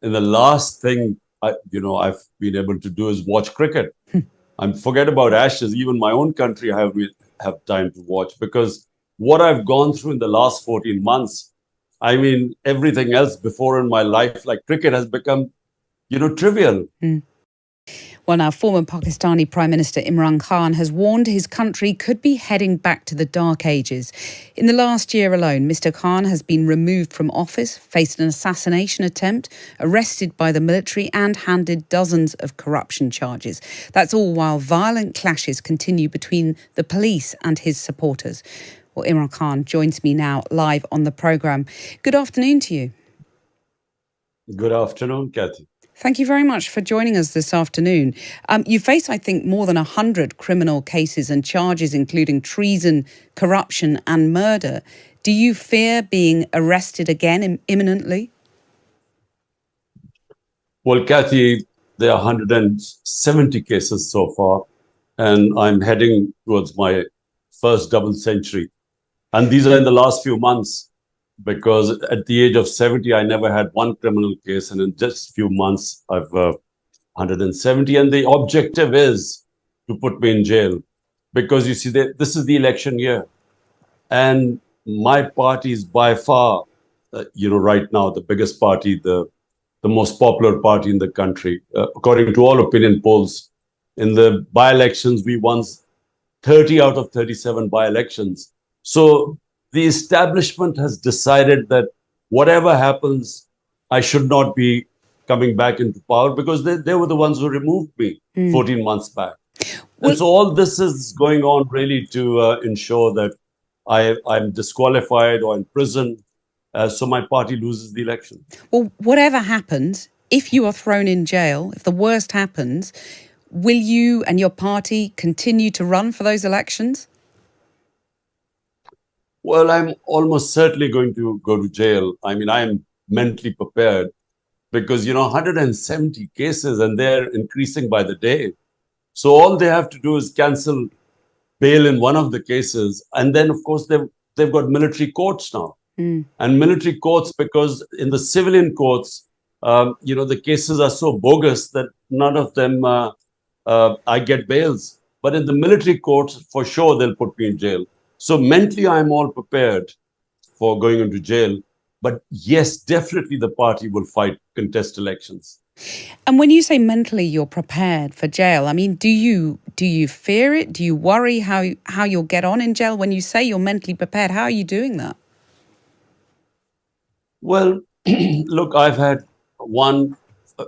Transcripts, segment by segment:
in the last thing I've been able to do is watch cricket. I'm forget about Ashes. Even my own country, I have time to watch because what I've gone through in the last 14 months. I mean, everything else before in my life, like cricket, has become, trivial. Well, now, former Pakistani Prime Minister Imran Khan has warned his country could be heading back to the dark ages. In the last year alone, Mr. Khan has been removed from office, faced an assassination attempt, arrested by the military and handed dozens of corruption charges. That's all while violent clashes continue between the police and his supporters. Well, Imran Khan joins me now live on the programme. Good afternoon to you. Good afternoon, Kathy. Thank you very much for joining us this afternoon. You face, I think, more than 100 criminal cases and charges, including treason, corruption and murder. Do you fear being arrested again imminently? Well, Kathy, there are 170 cases so far, and I'm heading towards my first double century. And these are in the last few months. Because at the age of 70, I never had one criminal case. And in just a few months, I've 170. And the objective is to put me in jail. Because you see, this is the election year. And my party is by far, right now, the biggest party, the most popular party in the country. According to all opinion polls, in the by-elections, we won 30 out of 37 by-elections. So the establishment has decided that whatever happens, I should not be coming back into power because they were the ones who removed me 14 months back. And so all this is going on really to ensure that I'm disqualified or in prison, so my party loses the election. Well, whatever happens, if you are thrown in jail, if the worst happens, will you and your party continue to run for those elections? Well, I'm almost certainly going to go to jail. I mean, I'm mentally prepared because, 170 cases and they're increasing by the day. So all they have to do is cancel bail in one of the cases. And then, of course, they've got military courts now. And military courts, because in the civilian courts, the cases are so bogus that none of them I get bails. But in the military courts, for sure, they'll put me in jail. So mentally, I'm all prepared for going into jail. But yes, definitely the party will contest elections. And when you say mentally you're prepared for jail, I mean, do you fear it? Do you worry how you'll get on in jail? When you say you're mentally prepared, how are you doing that? Well, look, I've had one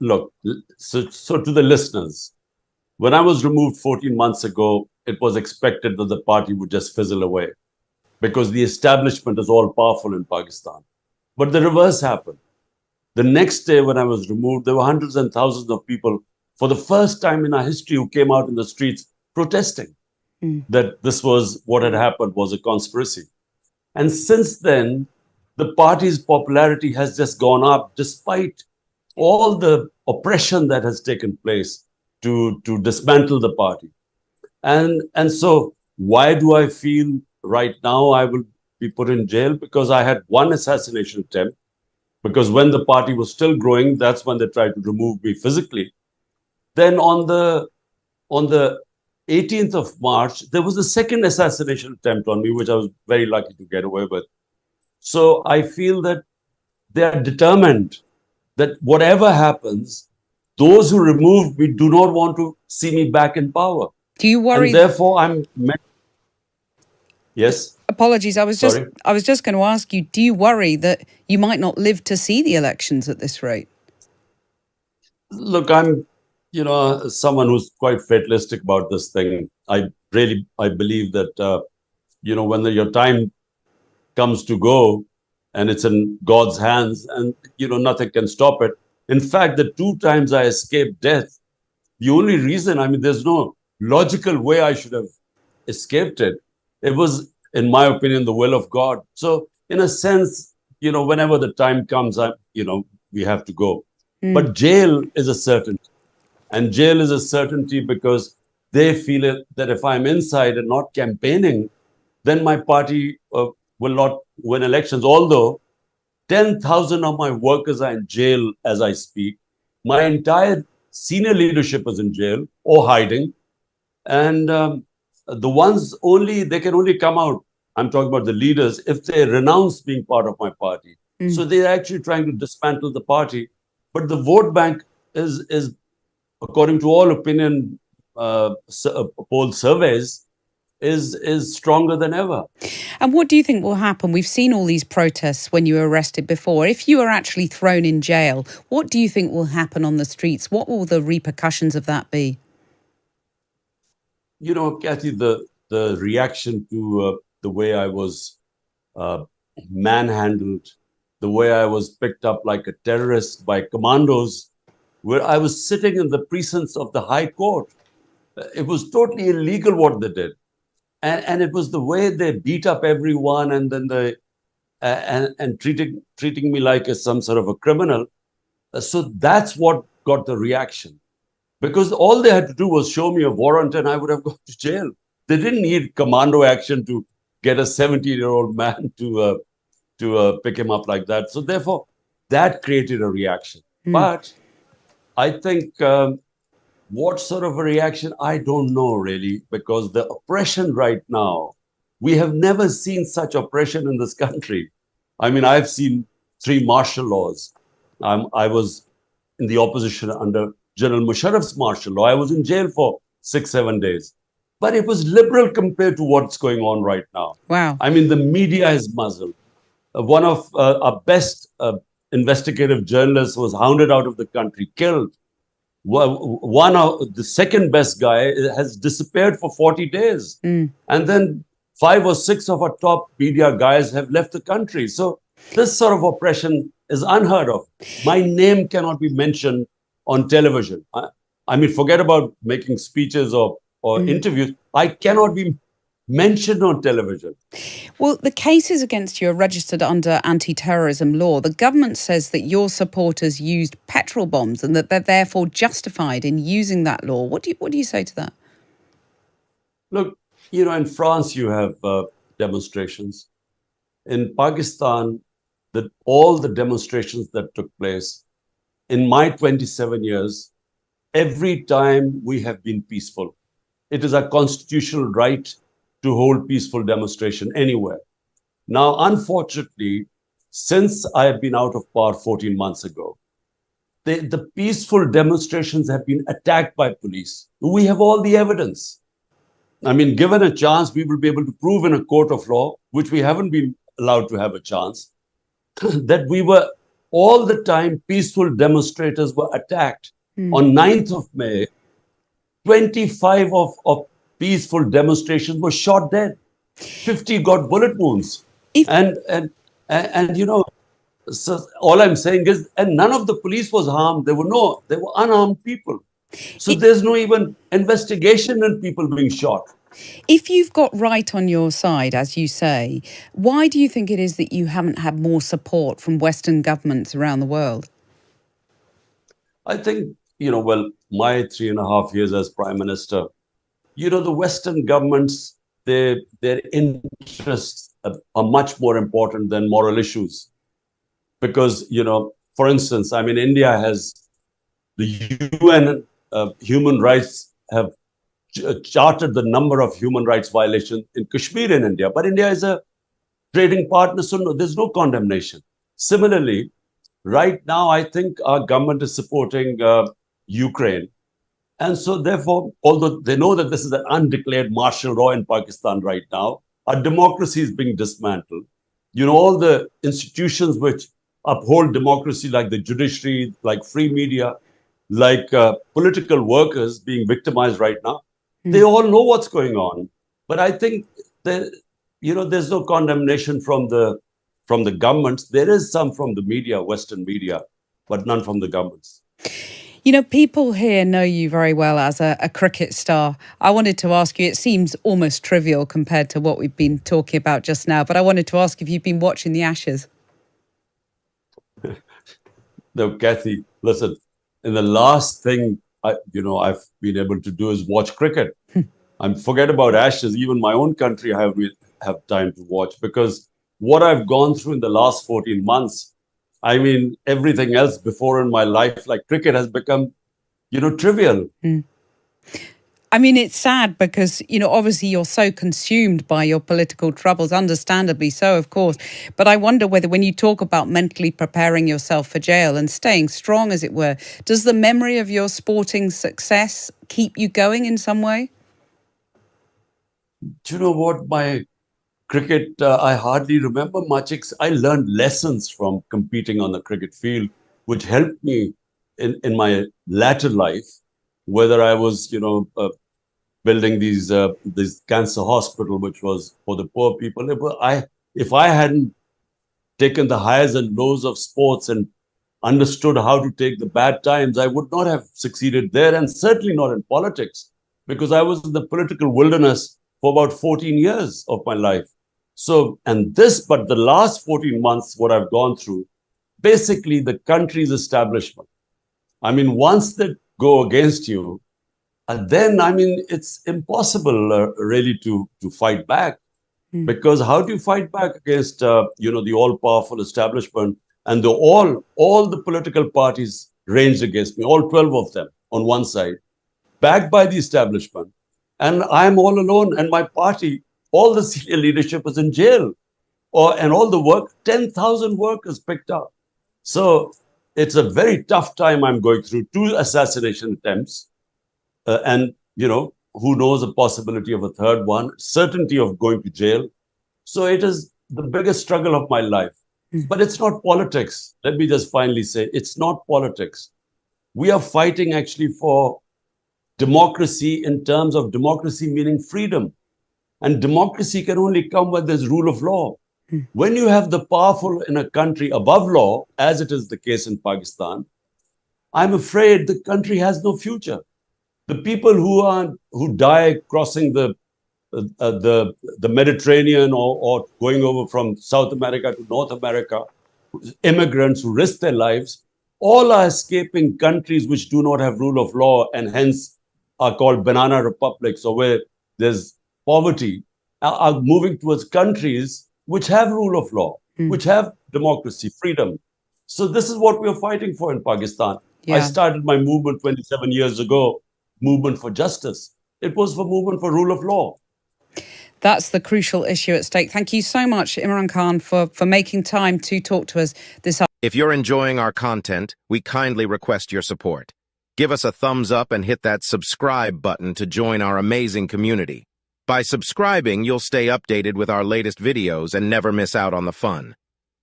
look. So to the listeners, when I was removed 14 months ago, it was expected that the party would just fizzle away because the establishment is all powerful in Pakistan. But the reverse happened. The next day when I was removed, there were hundreds and thousands of people for the first time in our history who came out in the streets protesting that this was what had happened was a conspiracy. And since then, the party's popularity has just gone up despite all the oppression that has taken place to dismantle the party. And so why do I feel right now I will be put in jail? Because I had one assassination attempt. Because when the party was still growing, that's when they tried to remove me physically. Then on the 18th of March, there was a second assassination attempt on me, which I was very lucky to get away with. So I feel that they are determined that whatever happens, those who removed me do not want to see me back in power. Do you worry? And therefore, Yes. Apologies. I was just going to ask you, do you worry that you might not live to see the elections at this rate? Look, I'm, someone who's quite fatalistic about this thing. I believe that, when your time comes to go and it's in God's hands and, nothing can stop it. In fact, the 2 times I escaped death, the only reason, there's no logical way I should have escaped it. It was, in my opinion, the will of God. So in a sense, whenever the time comes, we have to go. But jail is a certainty. And jail is a certainty because they feel that if I'm inside and not campaigning, then my party will not win elections. Although 10,000 of my workers are in jail as I speak. My entire senior leadership is in jail or hiding. And the ones only, they can only come out, I'm talking about the leaders, if they renounce being part of my party. So they're actually trying to dismantle the party. But the vote bank is according to all opinion poll surveys, is stronger than ever. And what do you think will happen? We've seen all these protests when you were arrested before. If you are actually thrown in jail, what do you think will happen on the streets? What will the repercussions of that be? You know, Kathy, the reaction to the way I was manhandled, the way I was picked up like a terrorist by commandos, where I was sitting in the precincts of the High Court. It was totally illegal what they did. And it was the way they beat up everyone and then and treating me like some sort of a criminal. So that's what got the reaction. Because all they had to do was show me a warrant and I would have gone to jail. They didn't need commando action to get a 17-year-old man to pick him up like that. So therefore, that created a reaction. But I think what sort of a reaction, I don't know really, because the oppression right now, we have never seen such oppression in this country. I mean, I've seen 3 martial laws. I was in the opposition under General Musharraf's martial law. I was in jail for 6-7 days. But it was liberal compared to what's going on right now. Wow. I mean, the media is muzzled. One of our best investigative journalists was hounded out of the country, killed. The second best guy has disappeared for 40 days. And then 5 or 6 of our top media guys have left the country. So this sort of oppression is unheard of. My name cannot be mentioned on television. I mean, forget about making speeches or interviews. I cannot be mentioned on television. Well, the cases against you are registered under anti-terrorism law. The government says that your supporters used petrol bombs and that they're therefore justified in using that law. What do you say to that? Look, you know, in France you have demonstrations. In Pakistan, all the demonstrations that took place in my 27 years, every time we have been peaceful. It is a constitutional right to hold peaceful demonstration anywhere. Now, unfortunately, since I have been out of power 14 months ago, the peaceful demonstrations have been attacked by police. We have all the evidence. I mean, given a chance, we will be able to prove in a court of law, which we haven't been allowed to have a chance, that we were all the time peaceful demonstrators were attacked. On 9th of May, 25 of peaceful demonstrations were shot dead. 50 got bullet wounds. And you know, so all I'm saying is, and none of the police was harmed. They were unarmed people. So there's no even investigation in people being shot. If you've got right on your side, as you say, why do you think it is that you haven't had more support from Western governments around the world? I think, you know, well, my 3.5 years as Prime Minister, you know, the Western governments, their interests are much more important than moral issues. Because, you know, for instance, I mean, India has the UN human rights have charted the number of human rights violations in Kashmir in India. But India is a trading partner, so no, there's no condemnation. Similarly, right now, I think our government is supporting Ukraine. And so therefore, although they know that this is an undeclared martial law in Pakistan right now, our democracy is being dismantled. You know, all the institutions which uphold democracy, like the judiciary, like free media, like political workers being victimized right now, they all know what's going on. But I think that, you know, there's no condemnation from the governments. There is some from the media, Western media, but none from the governments. You know, people here know you very well as a cricket star. I wanted to ask you, it seems almost trivial compared to what we've been talking about just now, but I wanted to ask if you've been watching the Ashes. No, Kathy, listen, in the last thing I've been able to do is watch cricket. Forget about Ashes. Even my own country, I have time to watch, because what I've gone through in the last 14 months, I mean, everything else before in my life, like cricket, has become, trivial. I mean, it's sad because, obviously you're so consumed by your political troubles, understandably so, of course. But I wonder whether when you talk about mentally preparing yourself for jail and staying strong, as it were, does the memory of your sporting success keep you going in some way? Do you know what? My cricket, I hardly remember much. I learned lessons from competing on the cricket field, which helped me in my latter life, whether I was, building this cancer hospital, which was for the poor people. If I hadn't taken the highs and lows of sports and understood how to take the bad times, I would not have succeeded there, and certainly not in politics, because I was in the political wilderness for about 14 years of my life. So, but the last 14 months, what I've gone through, basically the country's establishment. I mean, once they go against you, then I mean, it's impossible really to fight back. Because how do you fight back against the all-powerful establishment, and all the political parties ranged against me, all 12 of them on one side, backed by the establishment, and I'm all alone, and my party, all the senior leadership is in jail, and all the work, 10,000 workers picked up. So it's a very tough time I'm going through. 2 assassination attempts, and who knows, a possibility of a third one, certainty of going to jail. So it is the biggest struggle of my life. But it's not politics. Let me just finally say, it's not politics. We are fighting actually for democracy, in terms of democracy meaning freedom. And democracy can only come when there's rule of law. When you have the powerful in a country above law, as it is the case in Pakistan, I'm afraid the country has no future. The people who die crossing the Mediterranean, or going over from South America to North America, immigrants who risk their lives, all are escaping countries which do not have rule of law, and hence are called banana republics, or where there's poverty, are moving towards countries which have rule of law, which have democracy, freedom. So this is what we are fighting for in Pakistan. I started my movement 27 years ago, movement for justice. It was for movement for rule of law. That's the crucial issue at stake. Thank you so much, Imran Khan, for making time to talk to us this afternoon. If you're enjoying our content, we kindly request your support. Give us a thumbs up and hit that subscribe button to join our amazing community. By subscribing, you'll stay updated with our latest videos and never miss out on the fun.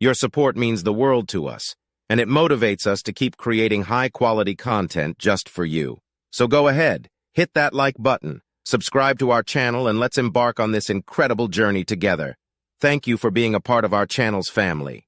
Your support means the world to us, and it motivates us to keep creating high-quality content just for you. So go ahead, hit that like button, subscribe to our channel, and let's embark on this incredible journey together. Thank you for being a part of our channel's family.